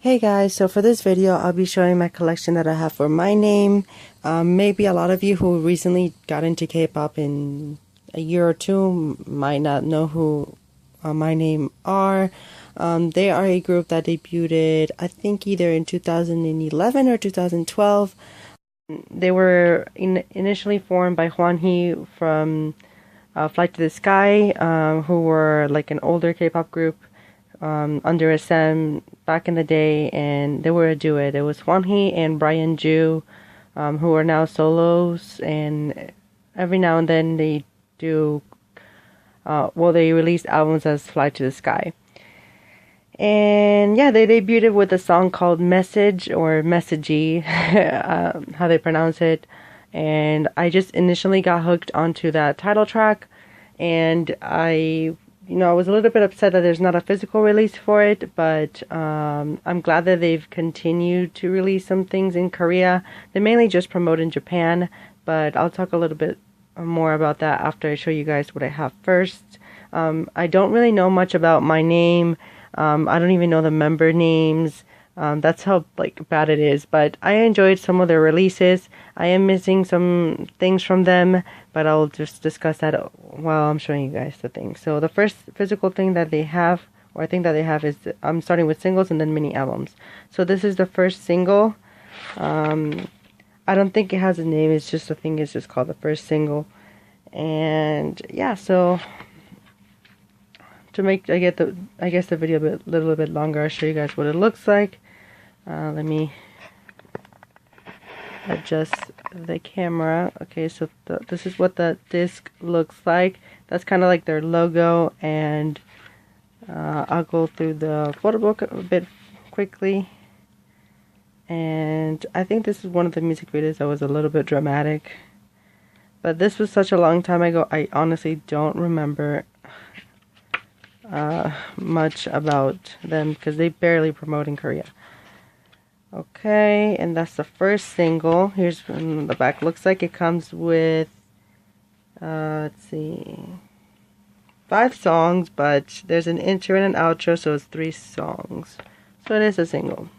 Hey guys, so for this video I'll be showing my collection that I have for Myname. Maybe a lot of you who recently got into K-pop in a year or two might not know who Myname are. They are a group that debuted I think either in 2011 or 2012. They were initially formed by Hwanhee from Flight to the Sky, who were like an older K-pop group under SM back in the day, and they were a duet. It was Hwanhee and Brian Ju, who are now solos, and every now and then they do, they release albums as Fly to the Sky. And yeah, they debuted with a song called Message or Messagey, how they pronounce it. And I just initially got hooked onto that title track, and I was a little bit upset that there's not a physical release for it, but I'm glad that they've continued to release some things in Korea. They mainly just promote in Japan, but I'll talk a little bit more about that after I show you guys what I have first. I don't really know much about Myname. I don't even know the member names. That's how bad it is, but I enjoyed some of their releases. I am missing some things from them, but I'll just discuss that while I'm showing you guys the things. So the first physical thing that they have, or I think that they have, is I'm starting with singles and then mini albums. So this is the first single. I don't think it has a name. It's just, I think it's just called the first single. And yeah, so to make I guess the video a little bit longer, I'll show you guys what it looks like. Let me adjust the camera. Okay, so this is what the disc looks like. That's kind of like their logo, and I'll go through the photo book a bit quickly. And I think this is one of the music videos that was a little bit dramatic, but this was such a long time ago, I honestly don't remember much about them because they barely promote in Korea. Okay, and that's the first single. Here's what the back looks like. It comes with, let's see, 5 songs, but there's an intro and an outro, so it's 3 songs. So it is a single.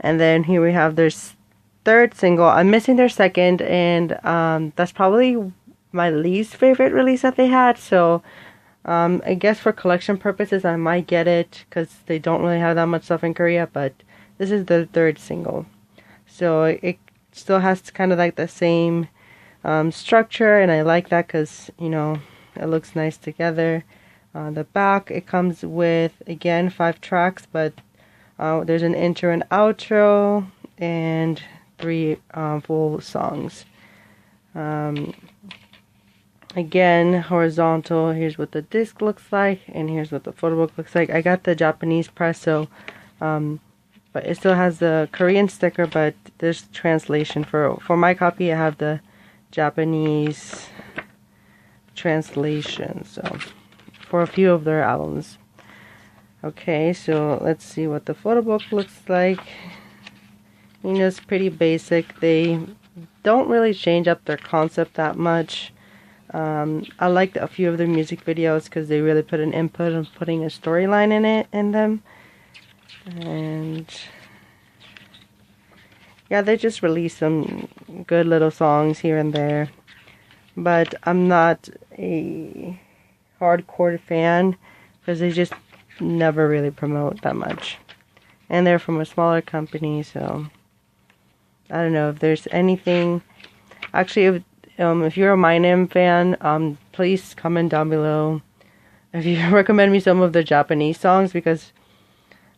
And then here we have their third single. I'm missing their second, and that's probably my least favorite release that they had. So I guess for collection purposes, I might get it because they don't really have that much stuff in Korea, but this is the third single. So it still has kind of like the same structure, and I like that because, it looks nice together. The back, it comes with, again, 5 tracks, but there's an intro and outro, and 3 full songs. Again, horizontal. Here's what the disc looks like, and here's what the photo book looks like. I got the Japanese press, so but it still has the Korean sticker, but there's translation. For my copy, I have the Japanese translation, so for a few of their albums. Okay, so let's see what the photo book looks like. It's pretty basic. They don't really change up their concept that much. I liked a few of their music videos because they really put an input on putting a storyline in them. And yeah, they just released some good little songs here and there. But I'm not a hardcore fan because they just never really promote that much. And they're from a smaller company, so I don't know if there's anything. Actually, if you're a Myname fan, please comment down below if you recommend me some of the Japanese songs, because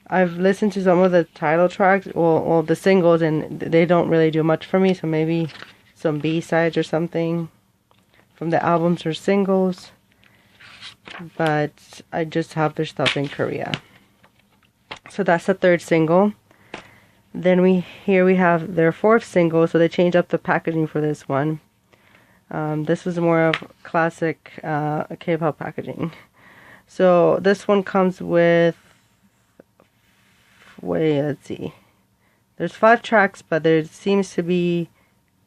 I've listened to some of the title tracks, well, the singles, and they don't really do much for me, so maybe some B-sides or something from the albums or singles. But I just have their stuff in Korea. So that's the third single. Then we have their fourth single, so they changed up the packaging for this one. This was more of classic K-pop packaging. So this one comes with, let's see. There's 5 tracks, but there seems to be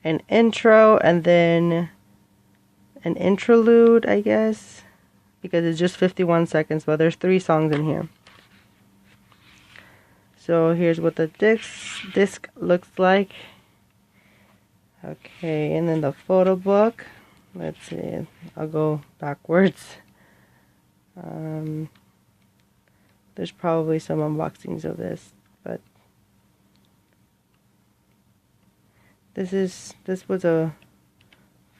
an intro and then an interlude, I guess, because it's just 51 seconds, but there's 3 songs in here. So here's what the disc looks like. Okay, and then the photo book. Let's see, I'll go backwards. There's probably some unboxings of this, but this was a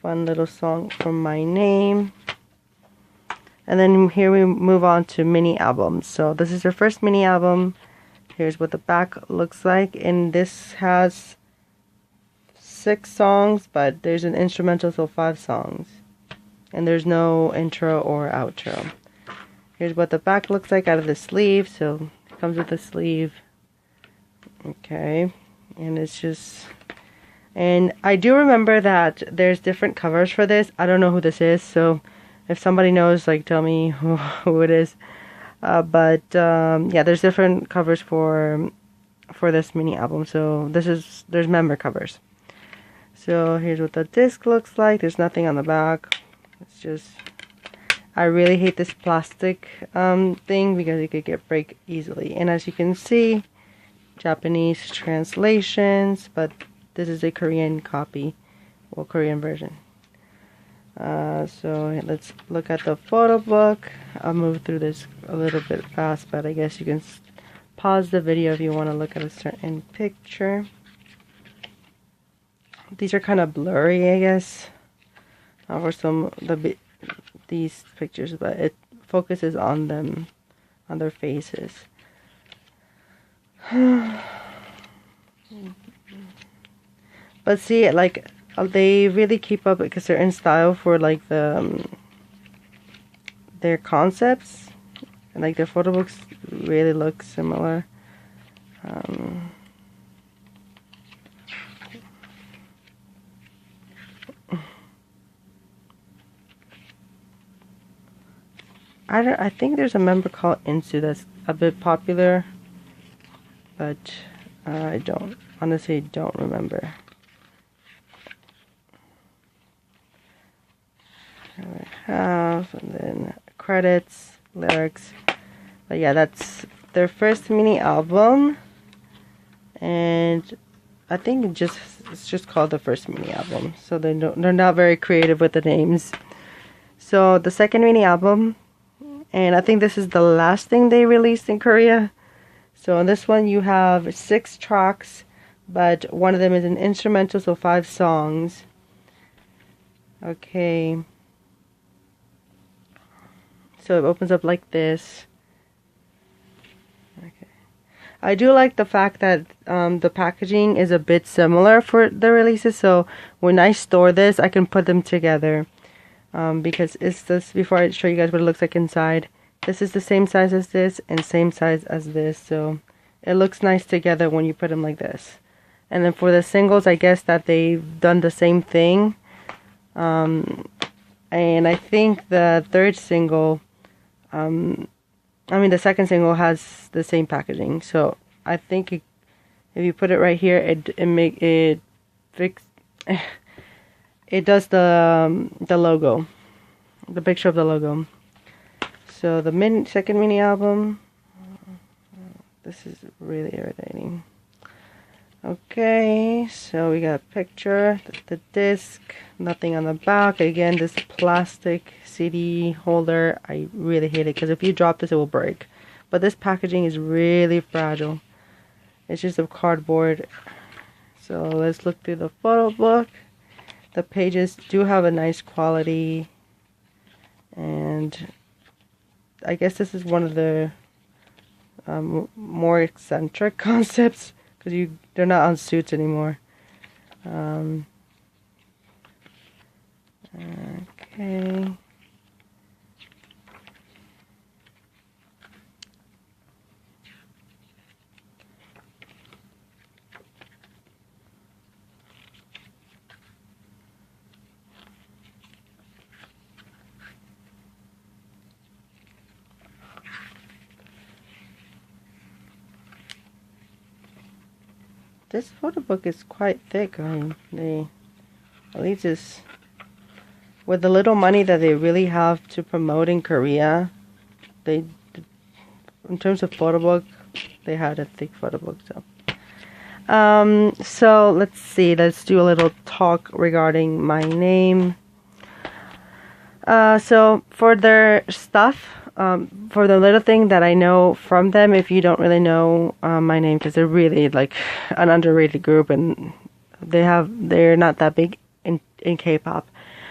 fun little song from Myname. And then here we move on to mini albums. So this is their first mini album. Here's what the back looks like, and this has 6 songs, but there's an instrumental, so 5 songs. And there's no intro or outro. Here's what the back looks like out of the sleeve. So it comes with a sleeve. Okay. And it's just... And I do remember that there's different covers for this. I don't know who this is, so if somebody knows, like, tell me who it is. Yeah, there's different covers for this mini album. So there's member covers. So here's what the disc looks like. There's nothing on the back. It's just, I really hate this plastic thing because it could break easily. And as you can see, Japanese translations, but this is a Korean copy, well, Korean version. So let's look at the photo book. I'll move through this a little bit fast, but I guess you can pause the video if you want to look at a certain picture. These are kind of blurry, I guess, for some these pictures, but it focuses on them, on their faces. But see, like, they really keep up because they're in style for, like, their concepts, and like their photo books really look similar. I think there's a member called Insu that's a bit popular, but I honestly don't remember. And then credits, lyrics. But yeah, that's their first mini album, and I think it's just called the first mini album. So they're not very creative with the names. So the second mini album, and I think this is the last thing they released in Korea. So on this one you have 6 tracks, but one of them is an instrumental, so 5 songs. Okay. So it opens up like this. Okay. I do like the fact that the packaging is a bit similar for the releases. So when I store this, I can put them together. Because it's this, before I show you guys what it looks like inside, this is the same size as this and same size as this. So it looks nice together when you put them like this. And then for the singles, I guess that they've done the same thing. And I think the third single... the second single has the same packaging, so I think if you put it right here, it does the logo, the picture of the logo. So the second mini album, this is really irritating. Okay, so we got a picture, the disc, nothing on the back. Again, this plastic CD holder, I really hate it because if you drop this, it will break. But this packaging is really fragile. It's just a cardboard. So let's look through the photo book. The pages do have a nice quality, and I guess this is one of the more eccentric concepts, because they're not on suits anymore. Okay. This photo book is quite thick. At least it's, with the little money that they really have to promote in Korea, in terms of photo book, they had a thick photo book. So let's see. Let's do a little talk regarding Myname. So for their stuff, for the little thing that I know from them, if you don't really know Myname, because they're really like an underrated group, and they're not that big in K-pop.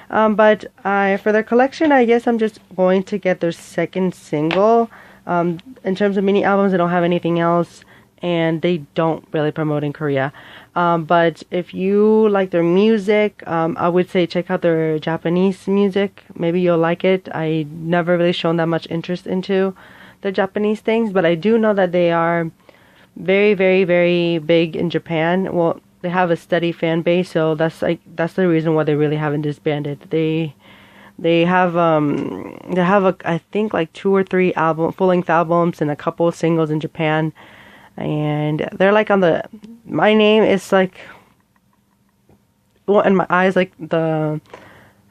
But for their collection, I guess I'm just going to get their second single. In terms of mini albums, they don't have anything else, and they don't really promote in Korea. But if you like their music, I would say check out their Japanese music. Maybe you'll like it. I never really shown that much interest into the Japanese things, but I do know that they are very, very, very big in Japan. Well, they have a steady fan base, so that's the reason why they really haven't disbanded. They have I think like 2 or 3 full-length albums and a couple of singles in Japan, and they're like on the Myname is like, well, in my eyes, like the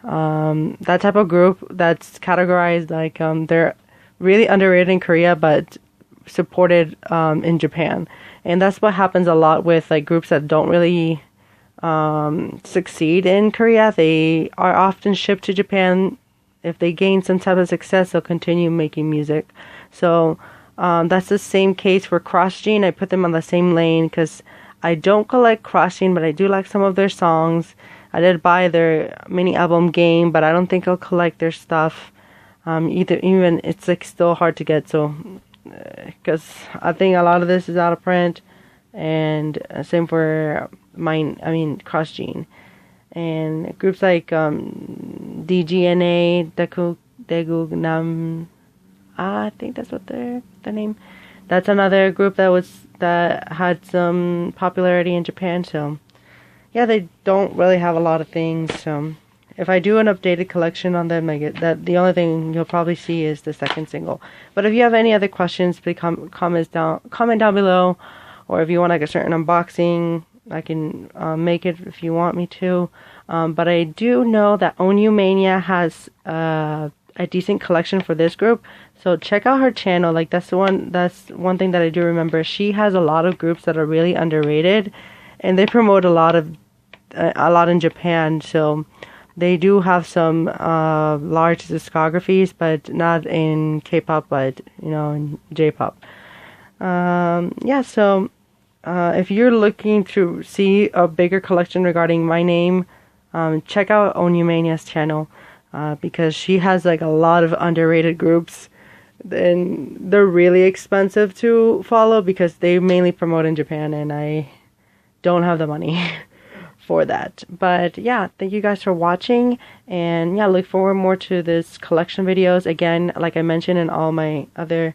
that type of group that's categorized like they're really underrated in Korea but supported in Japan. And that's what happens a lot with like groups that don't really succeed in Korea. They are often shipped to Japan. If they gain some type of success, they'll continue making music. So that's the same case for CrossGene. I put them on the same lane because I don't collect CrossGene, but I do like some of their songs. I did buy their mini album Game, but I don't think I'll collect their stuff. Even it's like still hard to get. So because I think a lot of this is out of print, and same for CrossGene, and groups like DGNA, Daegugnam, I think that's what their name. That's another group that had some popularity in Japan. So yeah, they don't really have a lot of things. So if I do an updated collection on them, I get that the only thing you'll probably see is the second single. But if you have any other questions, please comment down below, or if you want like a certain unboxing, I can make it if you want me to. But I do know that Onyu Mania has a decent collection for this group, so check out her channel. Like that's one thing that I do remember. She has a lot of groups that are really underrated, and they promote a lot in Japan. So they do have some large discographies, but not in K-pop, but in J-pop. Yeah, so if you're looking to see a bigger collection regarding Myname, check out Onyu Mania's channel, because she has like a lot of underrated groups, and they're really expensive to follow because they mainly promote in Japan, and I don't have the money for that. But yeah, thank you guys for watching, and yeah, look forward more to this collection videos. Again, like I mentioned in all my other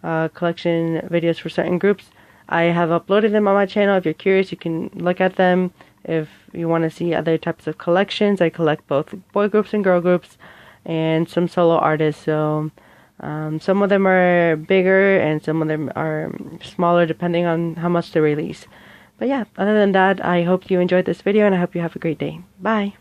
collection videos for certain groups, I have uploaded them on my channel. If you're curious, you can look at them. If you want to see other types of collections, I collect both boy groups and girl groups, and some solo artists. So some of them are bigger and some of them are smaller depending on how much they release. But yeah, other than that, I hope you enjoyed this video, and I hope you have a great day. Bye!